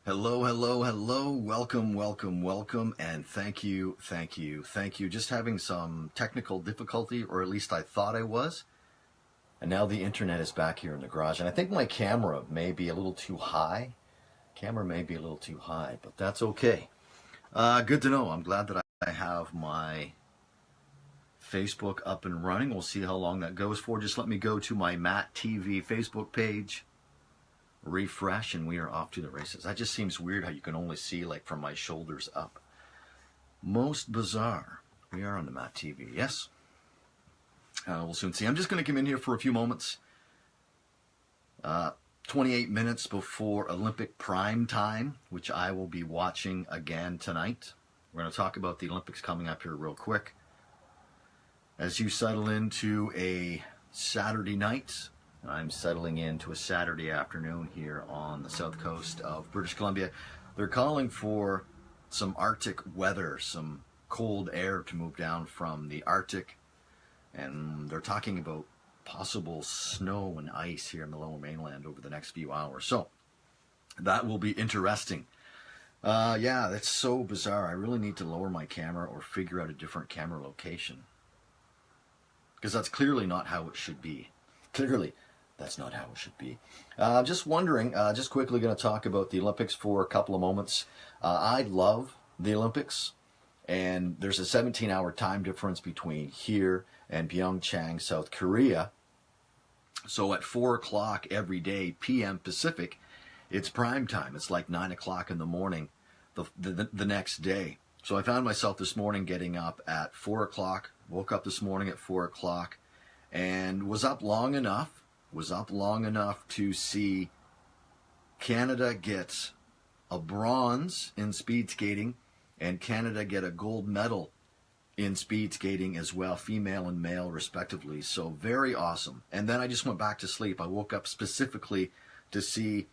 Hello, hello, hello. Welcome, welcome, welcome, and thank you. Just having some technical difficulty, or at least I thought I was. And now the internet is back here in the garage. And I think my camera may be a little too high. But that's okay. Good to know. I'm glad that I have my Facebook up and running. We'll see how long that goes for. Just let me go to my MattTv Facebook page. Refresh, and we are off to the races. That just seems weird how you can only see like from my shoulders up. Most bizarre. We are on the MattTv, yes? We'll soon see. I'm just going to come in here for a few moments. 28 minutes before Olympic prime time, which I will be watching again tonight. We're going to talk about the Olympics coming up here real quick. As you settle into a Saturday night, I'm settling into a Saturday afternoon here on the south coast of British Columbia. They're calling for some Arctic weather, some cold air to move down from the Arctic. And they're talking about possible snow and ice here in the Lower Mainland over the next few hours. So that will be interesting. Yeah, that's so bizarre. I really need to lower my camera or figure out a different camera location. Because that's clearly not how it should be. Clearly. That's not how it should be. Just wondering, just quickly going to talk about the Olympics for a couple of moments. I love the Olympics, and there's a 17-hour time difference between here and Pyeongchang, South Korea. So at 4 o'clock every day, p.m. Pacific, it's prime time. It's like 9 o'clock in the morning the next day. So I found myself this morning getting up at 4 o'clock, woke up this morning at 4 o'clock, and was up long enough to see Canada get a bronze in speed skating and Canada get a gold medal in speed skating as well, female and male respectively. So very awesome. And then I just went back to sleep. I woke up specifically to see,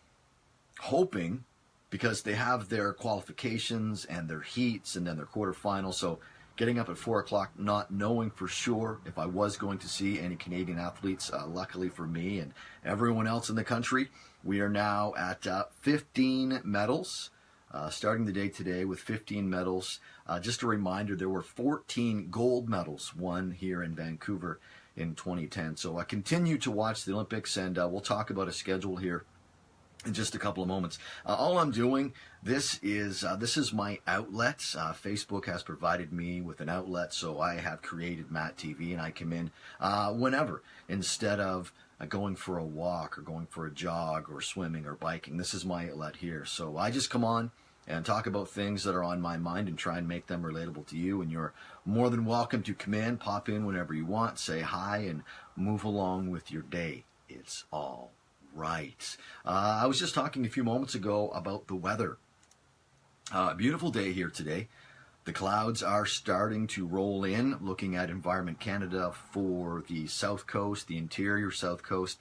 hoping, because they have their qualifications and their heats and then their quarterfinals. So getting up at 4 o'clock, not knowing for sure if I was going to see any Canadian athletes. Luckily for me and everyone else in the country, we are now at 15 medals, starting the day today with 15 medals. Just a reminder, there were 14 gold medals won here in Vancouver in 2010. So I continue to watch the Olympics, and we'll talk about a schedule here in just a couple of moments. All I'm doing, this is my outlet. Facebook has provided me with an outlet, so I have created MattTv, and I come in whenever, instead of going for a walk or going for a jog or swimming or biking. This is my outlet here. So I just come on and talk about things that are on my mind and try and make them relatable to you, and you're more than welcome to come in, pop in whenever you want, say hi, and move along with your day. It's all right. I was just talking a few moments ago about the weather. Beautiful day here today. The clouds are starting to roll in. Looking at Environment Canada for the south coast, the interior south coast,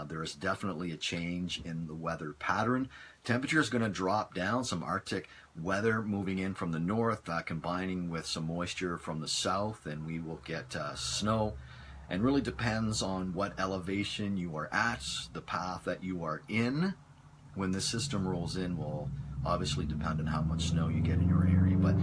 there is definitely a change in the weather pattern. Temperature is going to drop down. Some Arctic weather moving in from the north, combining with some moisture from the south, and we will get snow. And really depends on what elevation you are at. The path that you are in when the system rolls in will obviously depend on how much snow you get in your area. But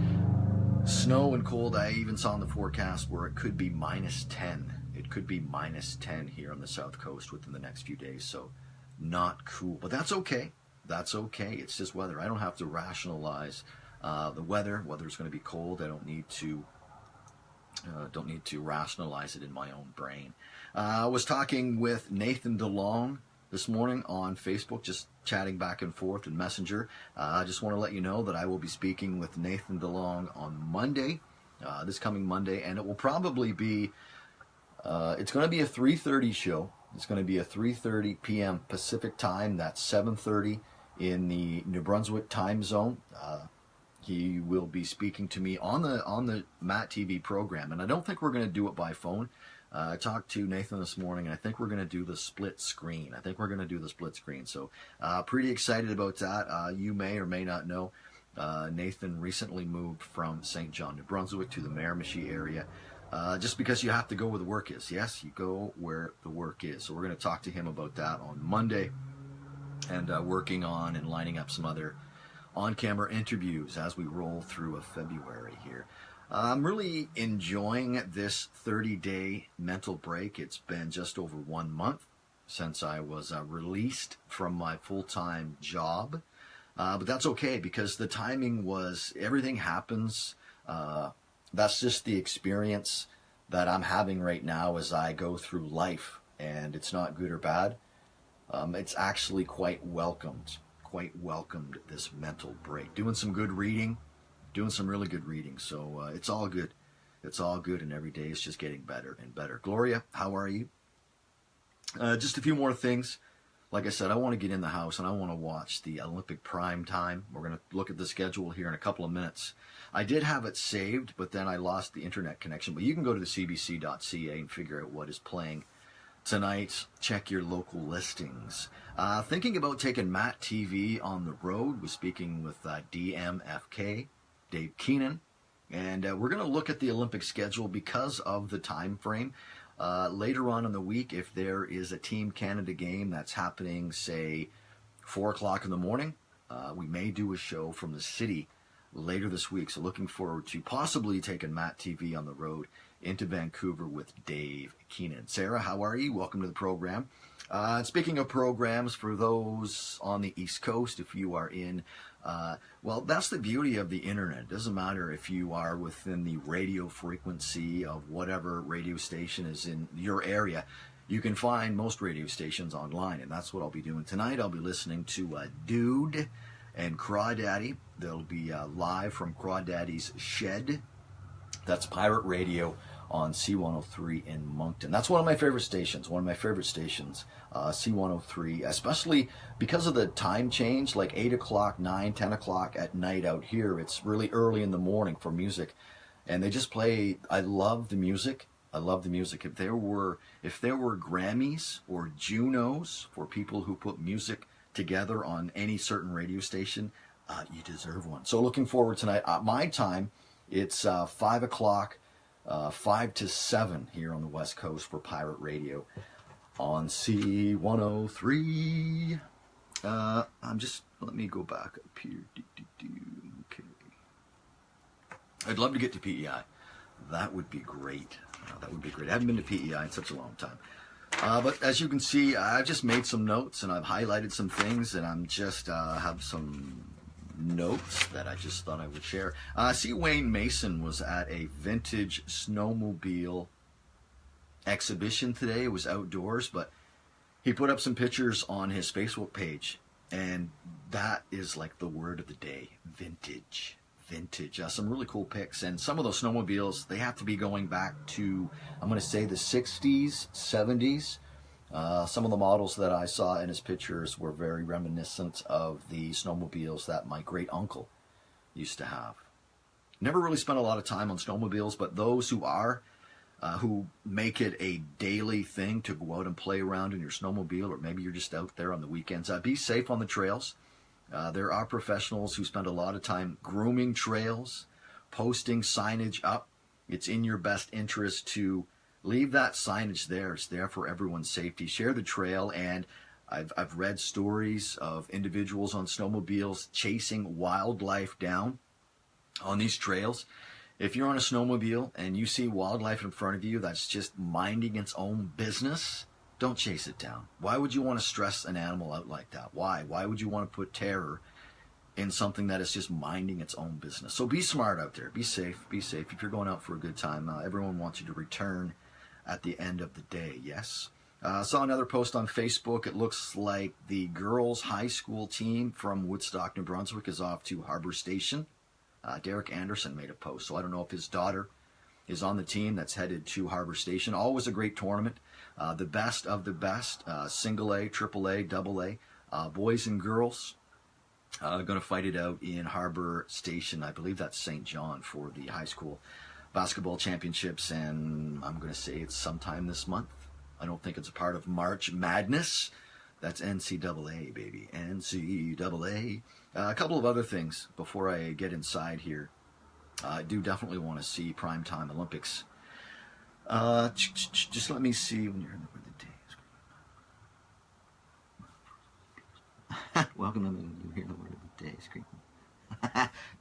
snow and cold, I even saw in the forecast where it could be -10. It could be -10 here on the south coast within the next few days. So not cool, but that's okay. That's okay. It's just weather. I don't have to rationalize the weather. Whether it's going to be cold, I don't need to rationalize it in my own brain. I was talking with Nathan DeLong this morning on Facebook, just chatting back and forth in Messenger. I just want to let you know that I will be speaking with Nathan DeLong on Monday, this coming Monday, and it will probably be, it's going to be a 3:30 show. It's going to be a 3:30 p.m. Pacific time. That's 7:30 in the New Brunswick time zone. He will be speaking to me on the MattTv program, and I don't think we're going to do it by phone. I talked to Nathan this morning, and I think we're going to do the split screen. So pretty excited about that. You may or may not know, Nathan recently moved from St. John, New Brunswick to the Miramichi area, just because you have to go where the work is. Yes, you go where the work is. So we're going to talk to him about that on Monday, and working on and lining up some other on-camera interviews as we roll through a February here. I'm really enjoying this 30-day mental break. It's been just over 1 month since I was released from my full-time job. But that's okay because the timing was, everything happens. That's just the experience that I'm having right now as I go through life, and it's not good or bad. It's actually quite welcomed, this mental break. Doing some good reading, doing some really good reading. So it's all good. It's all good, and every day is just getting better and better. Gloria, how are you? Just a few more things. Like I said, I want to get in the house and I want to watch the Olympic prime time. We're going to look at the schedule here in a couple of minutes. I did have it saved, but then I lost the internet connection. But you can go to the cbc.ca and figure out what is playing tonight. Check your local listings. Thinking about taking MattTv on the road. Was speaking with DMFK, Dave Keenan. And we're going to look at the Olympic schedule because of the time frame. Later on in the week, if there is a Team Canada game that's happening, say, 4 o'clock in the morning, we may do a show from the city later this week. So looking forward to possibly taking MattTv on the road into Vancouver with Dave Keenan. Sarah, how are you? Welcome to the program. Speaking of programs, for those on the East Coast, if you are in, well, that's the beauty of the internet. It doesn't matter if you are within the radio frequency of whatever radio station is in your area. You can find most radio stations online, and that's what I'll be doing tonight. I'll be listening to Dude and Crawdaddy. They'll be live from Crawdaddy's Shed. That's pirate radio on C103 in Moncton. That's one of my favorite stations, C103, especially because of the time change, like 8 o'clock, 9, 10 o'clock at night out here. It's really early in the morning for music, and they just play, I love the music. If there were Grammys or Junos for people who put music together on any certain radio station, you deserve one. So looking forward tonight. My time, it's 5 o'clock, 5 to 7 here on the West Coast for pirate radio on C103. Let me go back up here. Okay. I'd love to get to PEI. That would be great. I haven't been to PEI in such a long time. But as you can see, I've just made some notes and I've highlighted some things, and I'm just have some notes that I just thought I would share. I see Wayne Mason was at a vintage snowmobile exhibition today. It was outdoors, but he put up some pictures on his Facebook page, and that is like the word of the day: vintage. Some really cool pics, and some of those snowmobiles, they have to be going back to, I'm going to say, the 60s, 70s. Some of the models that I saw in his pictures were very reminiscent of the snowmobiles that my great uncle used to have. Never really spent a lot of time on snowmobiles, but those who are, who make it a daily thing to go out and play around in your snowmobile, or maybe you're just out there on the weekends, be safe on the trails. There are professionals who spend a lot of time grooming trails, posting signage up. It's in your best interest to leave that signage there. It's there for everyone's safety. Share the trail, and I've read stories of individuals on snowmobiles chasing wildlife down on these trails. If you're on a snowmobile and you see wildlife in front of you that's just minding its own business, don't chase it down. Why would you want to stress an animal out like that? Why? Why would you want to put terror in something that is just minding its own business? So be smart out there. Be safe. Be safe. If you're going out for a good time, everyone wants you to return at the end of the day, yes? Saw another post on Facebook. It looks like the girls' high school team from Woodstock, New Brunswick is off to Harbor Station. Derek Anderson made a post, so I don't know if his daughter is on the team that's headed to Harbor Station. Always a great tournament. The best of the best, single A, triple A, double A, boys and girls, going to fight it out in Harbor Station. I believe that's St. John for the high school basketball championships, and I'm going to say it's sometime this month. I don't think it's a part of March Madness. That's NCAA, baby, NCAA. A couple of other things before I get inside here. I do definitely want to see Primetime Olympics. Just let me see when you're in the day. Welcome to you hear the word of the day screen.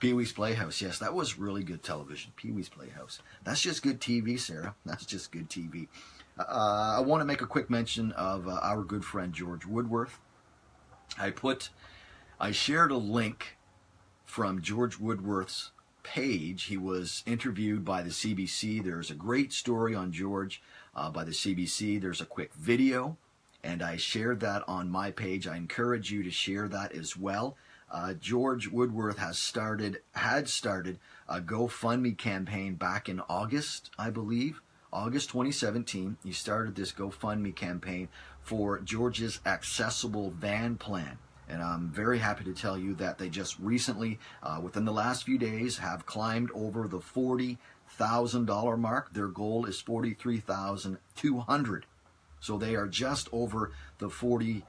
Pee-wee's Playhouse. Yes, that was really good television. Pee-wee's Playhouse. That's just good TV, Sarah. That's just good TV. I want to make a quick mention of our good friend George Woodworth. I shared a link from George Woodworth's page. He was interviewed by the CBC. There's a great story on George by the CBC. There's a quick video, and I shared that on my page. I encourage you to share that as well. George Woodworth had started a GoFundMe campaign back in August, I believe, August 2017. He started this GoFundMe campaign for George's accessible van plan. And I'm very happy to tell you that they just recently, within the last few days, have climbed over the $40,000 mark. Their goal is $43,200. So they are just over the $40,000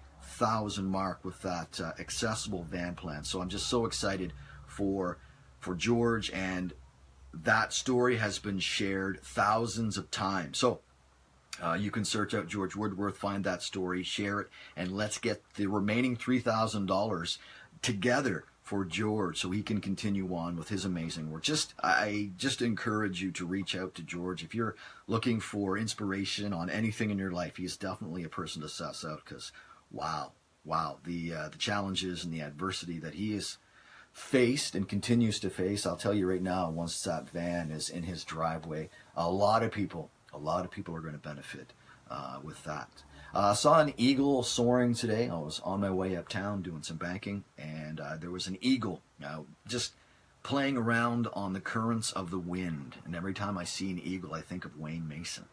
mark with that accessible van plan. So I'm just so excited for George, and that story has been shared thousands of times. So you can search out George Woodworth, find that story, share it, and let's get the remaining $3,000 together for George so he can continue on with his amazing work. I just encourage you to reach out to George. If you're looking for inspiration on anything in your life, he's definitely a person to suss out, because wow, the challenges and the adversity that he has faced and continues to face. I'll tell you right now, once that van is in his driveway, a lot of people are going to benefit with that. I saw an eagle soaring today. I was on my way uptown doing some banking, and there was an eagle just playing around on the currents of the wind. And every time I see an eagle, I think of Wayne Mason.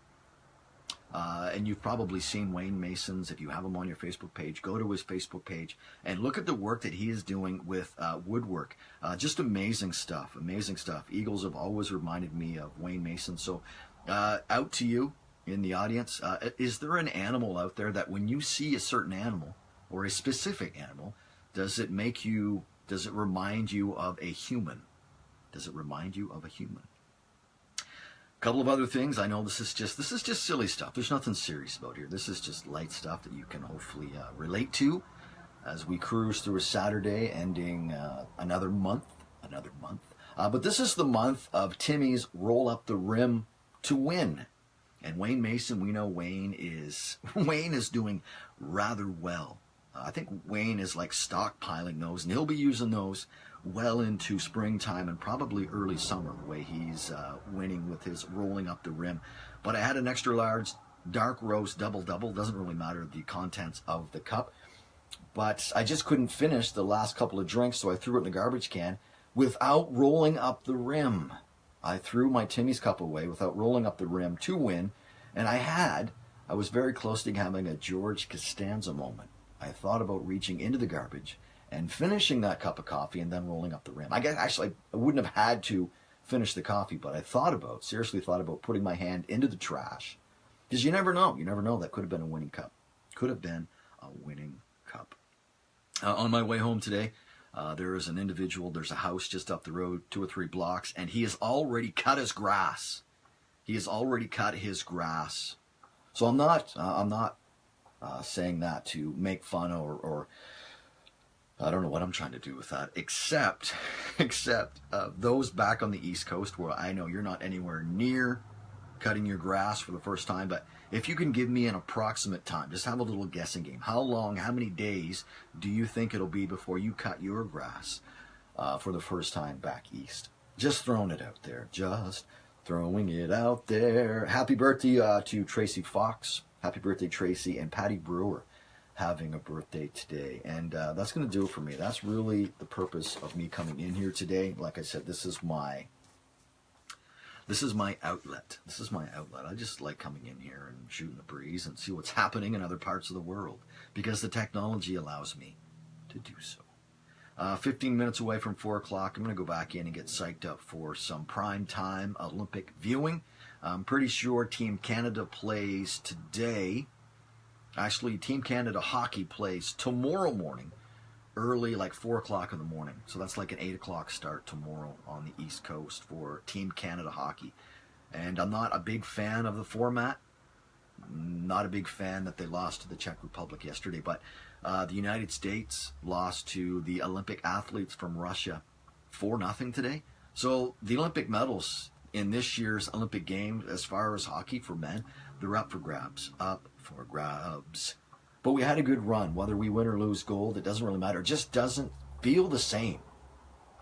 And you've probably seen Wayne Mason's. If you have him on your Facebook page, go to his Facebook page and look at the work that he is doing with woodwork. Just amazing stuff, amazing stuff. Eagles have always reminded me of Wayne Mason. So out to you in the audience, is there an animal out there that when you see a certain animal or a specific animal, does it remind you of a human? Does it remind you of a human? A couple of other things. I know this is just silly stuff. There's nothing serious about here. This is just light stuff that you can hopefully relate to as we cruise through a Saturday, ending another month. But this is the month of Timmy's Roll Up the Rim to Win. And Wayne Mason, we know Wayne is doing rather well. I think Wayne is like stockpiling those, and he'll be using those well into springtime and probably early summer, the way he's winning with his rolling up the rim. But I had an extra large dark roast double-double. Doesn't really matter the contents of the cup. But I just couldn't finish the last couple of drinks, so I threw it in the garbage can without rolling up the rim. I threw my Timmy's cup away without rolling up the rim to win, and I was very close to having a George Costanza moment. I thought about reaching into the garbage and finishing that cup of coffee and then rolling up the rim. I wouldn't have had to finish the coffee, but I seriously thought about putting my hand into the trash. Because you never know. That could have been a winning cup. On my way home today, there's a house just up the road, 2 or 3 blocks, and he has already cut his grass. So I'm not saying that to make fun or I don't know what I'm trying to do with that, except those back on the East Coast, where I know you're not anywhere near cutting your grass for the first time, but if you can give me an approximate time, just have a little guessing game. How many days do you think it'll be before you cut your grass for the first time back east? Just throwing it out there. Happy birthday to Tracy Fox. Happy birthday, Tracy, and Patty Brewer having a birthday today. And that's going to do it for me. That's really the purpose of me coming in here today. Like I said, this is my outlet. I just like coming in here and shooting the breeze and see what's happening in other parts of the world, because the technology allows me to do so. 15 minutes away from 4 o'clock, I'm going to go back in and get psyched up for some prime time Olympic viewing. I'm pretty sure Team Canada plays today. Actually, Team Canada hockey plays tomorrow morning, early, like 4 o'clock in the morning. So that's like an 8 o'clock start tomorrow on the East Coast for Team Canada hockey. And I'm not a big fan of the format. Not a big fan that they lost to the Czech Republic yesterday. But the United States lost to the Olympic athletes from Russia 4-0 today. So the Olympic medals in this year's Olympic Games, as far as hockey for men, they're up for grabs. Up for grabs. But we had a good run. Whether we win or lose gold, it doesn't really matter. It just doesn't feel the same.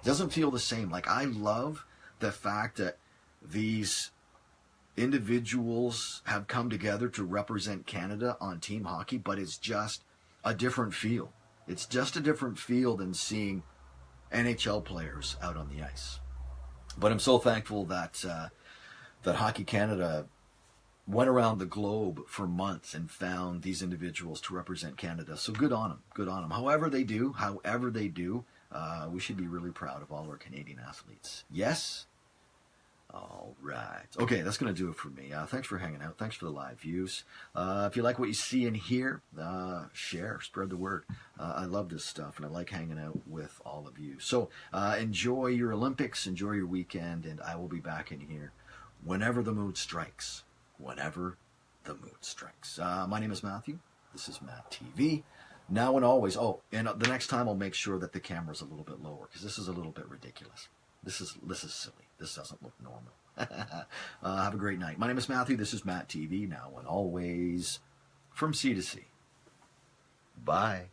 It doesn't feel the same. Like, I love the fact that these individuals have come together to represent Canada on team hockey, but it's just a different feel. It's just a different feel than seeing NHL players out on the ice. But I'm so thankful that that Hockey Canada went around the globe for months and found these individuals to represent Canada. So good on them. Good on them. However they do, we should be really proud of all our Canadian athletes. Yes? All right. Okay, that's going to do it for me. Thanks for hanging out. Thanks for the live views. If you like what you see and hear, share, spread the word. I love this stuff, and I like hanging out with all of you. So enjoy your Olympics, enjoy your weekend, and I will be back in here whenever the mood strikes. Whenever the mood strikes. My name is Matthew. This is MattTv. Now and always. Oh, and the next time I'll make sure that the camera's a little bit lower, because this is a little bit ridiculous. This is silly. This doesn't look normal. Have a great night. My name is Matthew. This is MattTv. Now and always, from sea to sea. Bye.